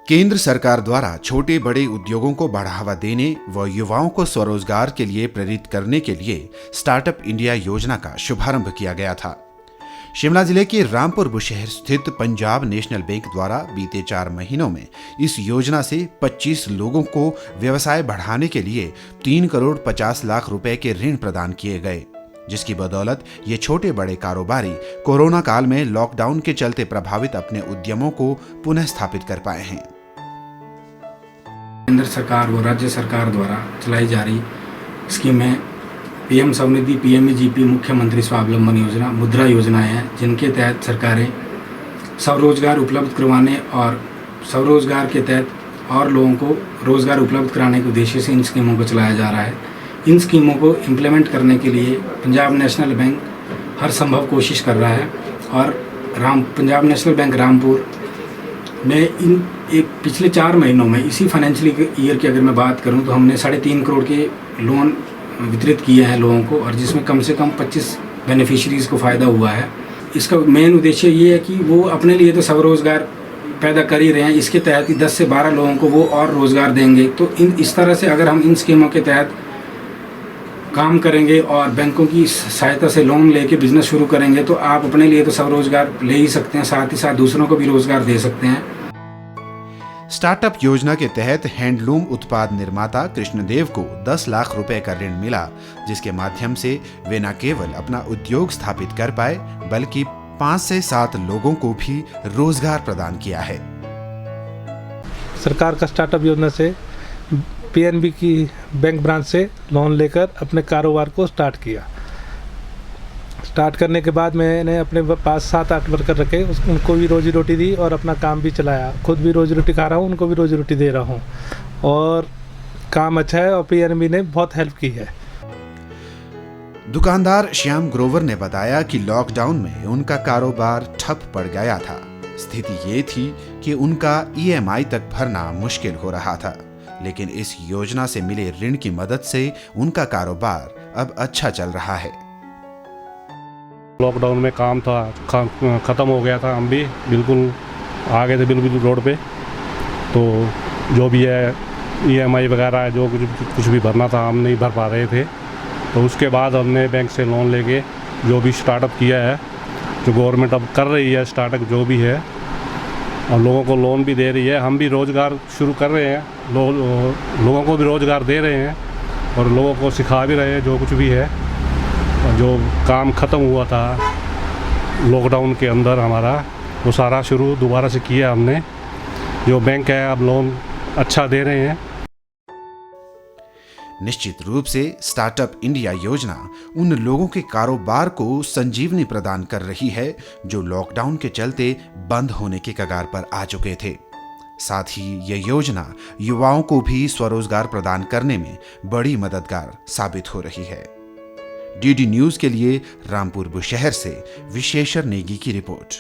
केंद्र सरकार द्वारा छोटे बड़े उद्योगों को बढ़ावा देने व युवाओं को स्वरोजगार के लिए प्रेरित करने के लिए स्टार्टअप इंडिया योजना का शुभारंभ किया गया था। शिमला जिले के रामपुर बुशहर स्थित पंजाब नेशनल बैंक द्वारा बीते 4 महीनों में इस योजना से 25 लोगों को व्यवसाय बढ़ाने के लिए 3 करोड़ 50 लाख रुपए के ऋण प्रदान किए गए, जिसकी बदौलत ये छोटे बड़े कारोबारी कोरोना काल में लॉकडाउन के चलते प्रभावित अपने उद्यमों को पुनः स्थापित कर पाए हैं। केंद्र सरकार व राज्य सरकार द्वारा चलाई जा रही स्कीमें पीएम स्वनिधि, पीएमईजीपी, मुख्यमंत्री स्वावलंबन योजना, मुद्रा योजनाएं हैं, जिनके तहत सरकारें स्वरोजगार उपलब्ध करवाने और स्वरोजगार के तहत और लोगों को रोजगार उपलब्ध कराने के उद्देश्य से इन स्कीमों को चलाया जा रहा है। इन स्कीमों को इम्प्लीमेंट करने के लिए पंजाब नेशनल बैंक हर संभव कोशिश कर रहा है और पंजाब नेशनल बैंक रामपुर में पिछले 4 महीनों में इसी फाइनेंशियल ईयर की अगर मैं बात करूं तो हमने 3.5 करोड़ के लोन वितरित किए हैं लोगों को, और जिसमें कम से कम 25 बेनिफिशरीज़ को फ़ायदा हुआ है। इसका मेन उद्देश्य ये है कि वो अपने लिए तो स्वरोजगार पैदा कर ही रहे हैं, इसके तहत ही 10 से 12 लोगों को वो और रोज़गार देंगे। तो इस तरह से अगर हम इन स्कीमों के तहत काम करेंगे और बैंकों की सहायता से लोन लेके बिजनेस शुरू करेंगे तो आप अपने लिए तो स्वरोजगार ले ही सकते हैं, साथ ही साथ दूसरों को भी रोजगार दे सकते हैं। स्टार्टअप योजना के तहत हैंडलूम उत्पाद निर्माता कृष्णदेव को 10 लाख रुपए का ऋण मिला, जिसके माध्यम से वे न केवल अपना उद्योग स्थापित कर पाए बल्कि 5 से 7 लोगों को भी रोजगार प्रदान किया है। सरकार का स्टार्टअप योजना से पीएनबी की बैंक ब्रांच से लोन लेकर अपने कारोबार को स्टार्ट किया। स्टार्ट करने के बाद मैंने अपने पास 7-8 वर्कर रखे, उनको भी रोजी रोटी दी और अपना काम भी चलाया। खुद भी रोजी रोटी खा रहा हूँ, उनको भी रोजी रोटी दे रहा हूँ और काम अच्छा है और पीएनबी ने बहुत हेल्प की है। दुकानदार श्याम ग्रोवर ने बताया कि लॉकडाउन में उनका कारोबार ठप पड़ गया था। स्थिति ये थी कि उनका ईएमआई तक भरना मुश्किल हो रहा था, लेकिन इस योजना से मिले ऋण की मदद से उनका कारोबार अब अच्छा चल रहा है। लॉकडाउन में काम था, ख़त्म हो गया था, हम भी बिल्कुल आ गए थे बिल्कुल रोड पे। तो जो भी है ईएमआई वगैरह जो कुछ भी भरना था हम नहीं भर पा रहे थे। तो उसके बाद हमने बैंक से लोन लेके जो भी स्टार्टअप किया है, जो गवर्नमेंट अब कर रही है स्टार्टअप जो भी है, और लोगों को लोन भी दे रही है, हम भी रोज़गार शुरू कर रहे हैं, लोगों को भी रोज़गार दे रहे हैं और लोगों को सिखा भी रहे हैं जो कुछ भी है। जो काम ख़त्म हुआ था लॉकडाउन के अंदर हमारा, वो सारा शुरू दोबारा से किया हमने। जो बैंक है अब लोन अच्छा दे रहे हैं। निश्चित रूप से स्टार्टअप इंडिया योजना उन लोगों के कारोबार को संजीवनी प्रदान कर रही है जो लॉकडाउन के चलते बंद होने के कगार पर आ चुके थे। साथ ही यह योजना युवाओं को भी स्वरोजगार प्रदान करने में बड़ी मददगार साबित हो रही है। डीडी न्यूज के लिए रामपुर बुशहर से विशेषर नेगी की रिपोर्ट।